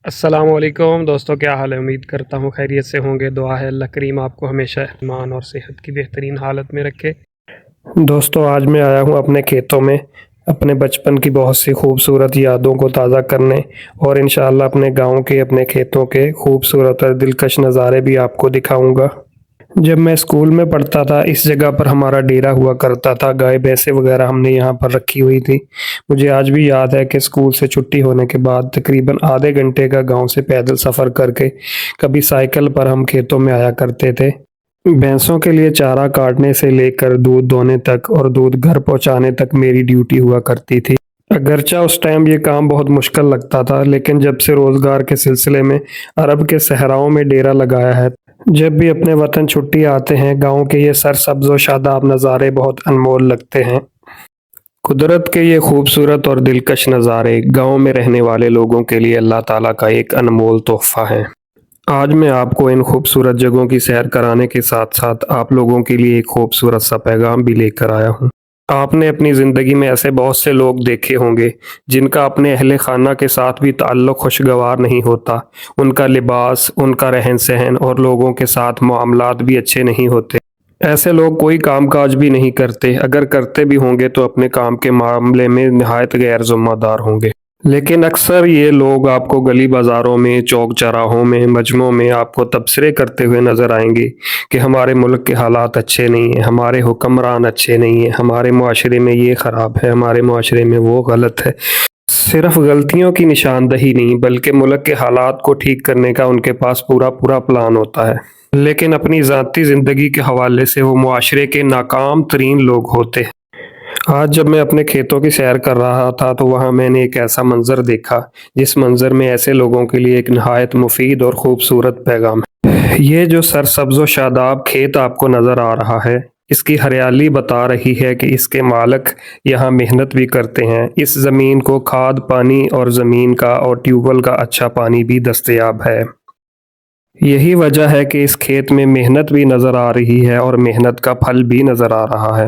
السلام علیکم دوستوں، کیا حال ہے؟ امید کرتا ہوں خیریت سے ہوں گے۔ دعا ہے اللہ کریم آپ کو ہمیشہ ایمان اور صحت کی بہترین حالت میں رکھے۔ دوستوں، آج میں آیا ہوں اپنے کھیتوں میں اپنے بچپن کی بہت سی خوبصورت یادوں کو تازہ کرنے، اور انشاءاللہ اپنے گاؤں کے اپنے کھیتوں کے خوبصورت اور دلکش نظارے بھی آپ کو دکھاؤں گا۔ جب میں اسکول میں پڑھتا تھا، اس جگہ پر ہمارا ڈیرا ہوا کرتا تھا۔ گائے بھینسیں وغیرہ ہم نے یہاں پر رکھی ہوئی تھی۔ مجھے آج بھی یاد ہے کہ اسکول سے چھٹی ہونے کے بعد تقریباً آدھے گھنٹے کا گاؤں سے پیدل سفر کر کے کبھی سائیکل پر ہم کھیتوں میں آیا کرتے تھے۔ بھینسوں کے لیے چارہ کاٹنے سے لے کر دودھ دونے تک اور دودھ گھر پہنچانے تک میری ڈیوٹی ہوا کرتی تھی۔ اگرچہ اس ٹائم یہ کام بہت مشکل لگتا تھا، لیکن جب سے روزگار کے سلسلے میں عرب کے صحراؤں میں ڈیرا لگایا ہے، جب بھی اپنے وطن چھٹی آتے ہیں، گاؤں کے یہ سرسبز و شاداب نظارے بہت انمول لگتے ہیں۔ قدرت کے یہ خوبصورت اور دلکش نظارے گاؤں میں رہنے والے لوگوں کے لیے اللہ تعالیٰ کا ایک انمول تحفہ ہے۔ آج میں آپ کو ان خوبصورت جگہوں کی سیر کرانے کے ساتھ ساتھ آپ لوگوں کے لیے ایک خوبصورت سا پیغام بھی لے کر آیا ہوں۔ آپ نے اپنی زندگی میں ایسے بہت سے لوگ دیکھے ہوں گے جن کا اپنے اہل خانہ کے ساتھ بھی تعلق خوشگوار نہیں ہوتا۔ ان کا لباس، ان کا رہن سہن اور لوگوں کے ساتھ معاملات بھی اچھے نہیں ہوتے۔ ایسے لوگ کوئی کام کاج بھی نہیں کرتے، اگر کرتے بھی ہوں گے تو اپنے کام کے معاملے میں نہایت غیر ذمہ دار ہوں گے۔ لیکن اکثر یہ لوگ آپ کو گلی بازاروں میں، چوک چراہوں میں، مجمعوں میں آپ کو تبصرے کرتے ہوئے نظر آئیں گے کہ ہمارے ملک کے حالات اچھے نہیں ہیں، ہمارے حکمران اچھے نہیں ہیں، ہمارے معاشرے میں یہ خراب ہے، ہمارے معاشرے میں وہ غلط ہے۔ صرف غلطیوں کی نشاندہی نہیں، بلکہ ملک کے حالات کو ٹھیک کرنے کا ان کے پاس پورا پلان ہوتا ہے۔ لیکن اپنی ذاتی زندگی کے حوالے سے وہ معاشرے کے ناکام ترین لوگ ہوتے ہیں۔ آج جب میں اپنے کھیتوں کی سیر کر رہا تھا تو وہاں میں نے ایک ایسا منظر دیکھا جس منظر میں ایسے لوگوں کے لیے ایک نہایت مفید اور خوبصورت پیغام ہے۔ یہ جو سرسبز و شاداب کھیت آپ کو نظر آ رہا ہے، اس کی ہریالی بتا رہی ہے کہ اس کے مالک یہاں محنت بھی کرتے ہیں۔ اس زمین کو کھاد پانی اور زمین کا اور ٹیوب ویل کا اچھا پانی بھی دستیاب ہے۔ یہی وجہ ہے کہ اس کھیت میں محنت بھی نظر آ رہی ہے اور محنت کا پھل بھی نظر آ رہا ہے۔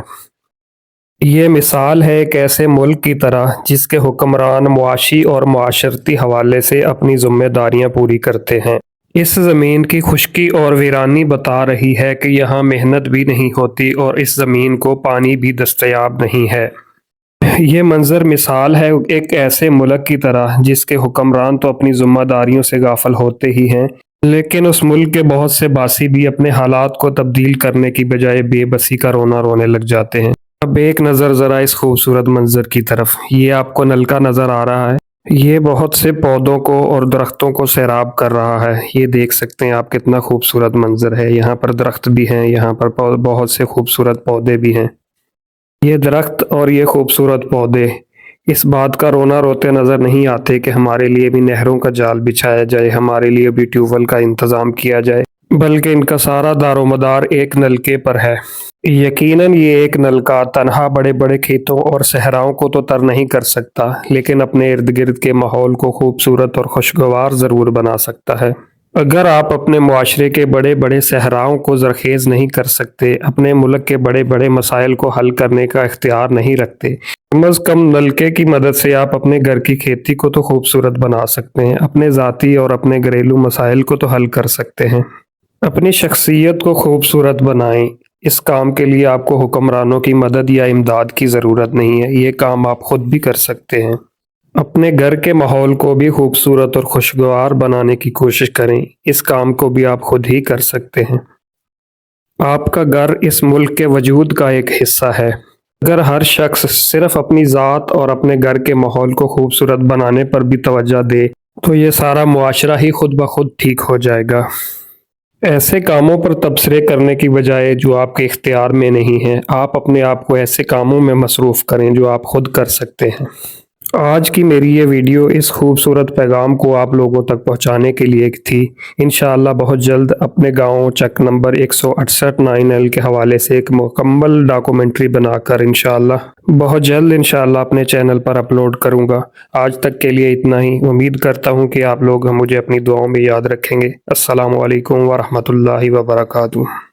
یہ مثال ہے ایک ایسے ملک کی طرح جس کے حکمران معاشی اور معاشرتی حوالے سے اپنی ذمہ داریاں پوری کرتے ہیں۔ اس زمین کی خشکی اور ویرانی بتا رہی ہے کہ یہاں محنت بھی نہیں ہوتی اور اس زمین کو پانی بھی دستیاب نہیں ہے۔ یہ منظر مثال ہے ایک ایسے ملک کی طرح جس کے حکمران تو اپنی ذمہ داریوں سے غافل ہوتے ہی ہیں، لیکن اس ملک کے بہت سے باسی بھی اپنے حالات کو تبدیل کرنے کی بجائے بے بسی کا رونا رونے لگ جاتے ہیں۔ اب ایک نظر ذرا اس خوبصورت منظر کی طرف۔ یہ آپ کو نلکا نظر آ رہا ہے، یہ بہت سے پودوں کو اور درختوں کو سیراب کر رہا ہے۔ یہ دیکھ سکتے ہیں آپ کتنا خوبصورت منظر ہے۔ یہاں پر درخت بھی ہیں، یہاں پر بہت سے خوبصورت پودے بھی ہیں۔ یہ درخت اور یہ خوبصورت پودے اس بات کا رونا روتے نظر نہیں آتے کہ ہمارے لیے بھی نہروں کا جال بچھایا جائے، ہمارے لیے بھی ٹیوب ویل کا انتظام کیا جائے، بلکہ ان کا سارا دار و مدار ایک نلکے پر ہے۔ یقیناً یہ ایک نلکا تنہا بڑے بڑے کھیتوں اور صحراؤں کو تو تر نہیں کر سکتا، لیکن اپنے ارد گرد کے ماحول کو خوبصورت اور خوشگوار ضرور بنا سکتا ہے۔ اگر آپ اپنے معاشرے کے بڑے بڑے صحراؤں کو زرخیز نہیں کر سکتے، اپنے ملک کے بڑے بڑے مسائل کو حل کرنے کا اختیار نہیں رکھتے، کم از کم نلکے کی مدد سے آپ اپنے گھر کی کھیتی کو تو خوبصورت بنا سکتے ہیں، اپنے ذاتی اور اپنے گھریلو مسائل کو تو حل کر سکتے ہیں۔ اپنی شخصیت کو خوبصورت بنائیں۔ اس کام کے لیے آپ کو حکمرانوں کی مدد یا امداد کی ضرورت نہیں ہے، یہ کام آپ خود بھی کر سکتے ہیں۔ اپنے گھر کے ماحول کو بھی خوبصورت اور خوشگوار بنانے کی کوشش کریں، اس کام کو بھی آپ خود ہی کر سکتے ہیں۔ آپ کا گھر اس ملک کے وجود کا ایک حصہ ہے۔ اگر ہر شخص صرف اپنی ذات اور اپنے گھر کے ماحول کو خوبصورت بنانے پر بھی توجہ دے تو یہ سارا معاشرہ ہی خود بخود ٹھیک ہو جائے گا۔ ایسے کاموں پر تبصرے کرنے کی بجائے جو آپ کے اختیار میں نہیں ہیں، آپ اپنے آپ کو ایسے کاموں میں مصروف کریں جو آپ خود کر سکتے ہیں۔ آج کی میری یہ ویڈیو اس خوبصورت پیغام کو آپ لوگوں تک پہنچانے کے لیے تھی۔ انشاءاللہ بہت جلد اپنے گاؤں چک نمبر 168 9L کے حوالے سے ایک مکمل ڈاکومنٹری بنا کر انشاءاللہ بہت جلد اپنے چینل پر اپلوڈ کروں گا۔ آج تک کے لیے اتنا ہی۔ امید کرتا ہوں کہ آپ لوگ مجھے اپنی دعاؤں میں یاد رکھیں گے۔ السلام علیکم ورحمۃ اللہ وبرکاتہ۔